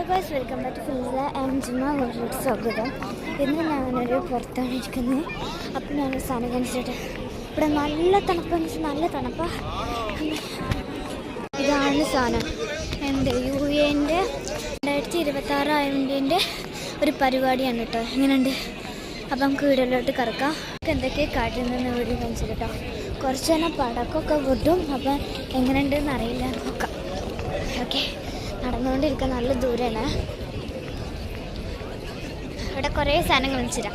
Guys, welcome back to Filsa and Jima. വീട്ടിലേക്ക് സ്വാഗതം. ഇന്ന് ഞാനൊരു പുറത്താണ് ഇരിക്കുന്നത്. അപ്പം ഞാനൊരു സാധനം കാണിച്ചിട്ട് ഇവിടെ നല്ല തണുപ്പെന്ന് വെച്ചാൽ നല്ല തണുപ്പാണ്. ഇതാണ് സാധനം. എൻ്റെ UN-ൻ്റെ 2026 ആയതിൻ്റെ ഒരു പരിപാടിയാണ് കേട്ടോ. എങ്ങനെയുണ്ട്? അപ്പം നമുക്ക് വീടിലോട്ട് കറക്കാം. എന്തൊക്കെ കാട്ടുന്നതെന്ന് വീഡിയോ കാണിച്ചിട്ട് കേട്ടോ. കുറച്ച് തന്നെ പടക്കമൊക്കെ പൊട്ടും. അപ്പം എങ്ങനെയുണ്ടെന്ന് അറിയില്ല, നോക്കാം. ഓക്കെ, നടന്നുകൊണ്ടിരിക്കാൻ നല്ല ദൂരമാണ്. ഇവിടെ കുറേ സാധനങ്ങൾ വെച്ചിരാം.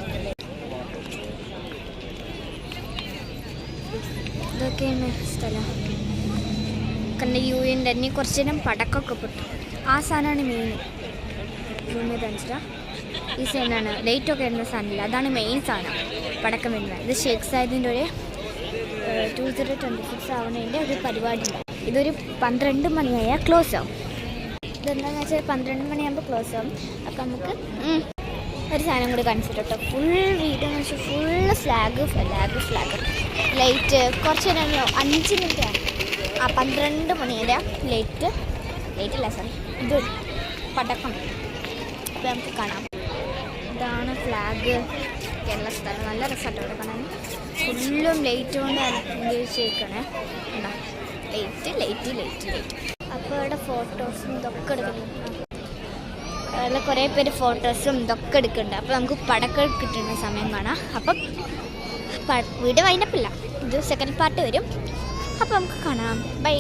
ഇതൊക്കെയാണ് സ്ഥലം. കണ്ട UN-ൻ്റെ തന്നെ കുറച്ച് നേരം പടക്കമൊക്കെ പൊട്ടും. ആ സാധനമാണ് മെയിൻ. UN കാണിച്ചിട്ടാ ഈ സാധനമാണ്. ലൈറ്റൊക്കെ വരുന്ന സാധനമില്ല, അതാണ് മെയിൻ സാധനം. പടക്കം വരുന്നത്. ഇത് ഷേഖ് സായിദിൻ്റെ ഒരു 2026 ആവുന്നതിൻ്റെ ഒരു പരിപാടിയുണ്ട്. ഇതൊരു 12 മണിയായാൽ ക്ലോസ് ആവും. ഇതെന്താണെന്ന് വെച്ചാൽ 12 മണിയാകുമ്പോൾ ക്ലോസ് ആവും. അപ്പം നമുക്ക് ഒരു സാധനം കൂടി കാണിച്ചിട്ട് കേട്ടോ. ഫുൾ വീഡിയോ എന്ന് വെച്ചാൽ ഫുള്ള് ഫ്ലാഗ് ലൈറ്റ്. കുറച്ച് നേരം 5 മിനിറ്റാണ്. 12 മണിയുടെ ലൈറ്റില്ല സോറി, ഇത് പടക്കം. ഇപ്പം നമുക്ക് കാണാം. ഇതാണ് ഫ്ലാഗ്. കേരള സ്ഥലം നല്ല രസമായിട്ട് ഇവിടെ കാണാൻ. ഫുള്ളും ലൈറ്റ് കൊണ്ട് അലങ്കരിച്ചേക്കണേ. ലൈറ്റ്. അപ്പോൾ ഇവിടെ ഫോട്ടോസും ഇതൊക്കെ എടുക്കുന്നുണ്ട്. അതിൽ കുറേ പേര് ഫോട്ടോസും ഇതൊക്കെ എടുക്കുന്നുണ്ട്. അപ്പോൾ നമുക്ക് പടക്കം കിട്ടുന്ന സമയം കാണാം. അപ്പം വീഡിയോ വൈൻഡപ്പില്ല, ഇത് സെക്കൻഡ് പാർട്ട് വരും. അപ്പോൾ നമുക്ക് കാണാം. ബൈ.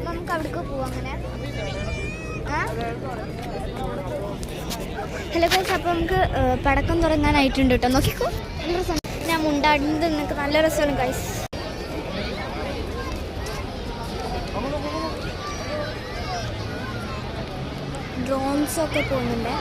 നമുക്ക് അവിടേക്ക് പോവാം. അങ്ങനെ ഹലോ ഗൈസ്, അപ്പോൾ നമുക്ക് പടക്കം തുടങ്ങാനായിട്ടുണ്ട് കേട്ടോ. നോക്കിക്കോ, നല്ല രസം. ഞാൻ മുണ്ടാടുന്നത് നിങ്ങൾക്ക് നല്ല രസമാണ് ഗൈസ്. ഡ്രോൺസൊക്കെ പോകുന്നുണ്ട്.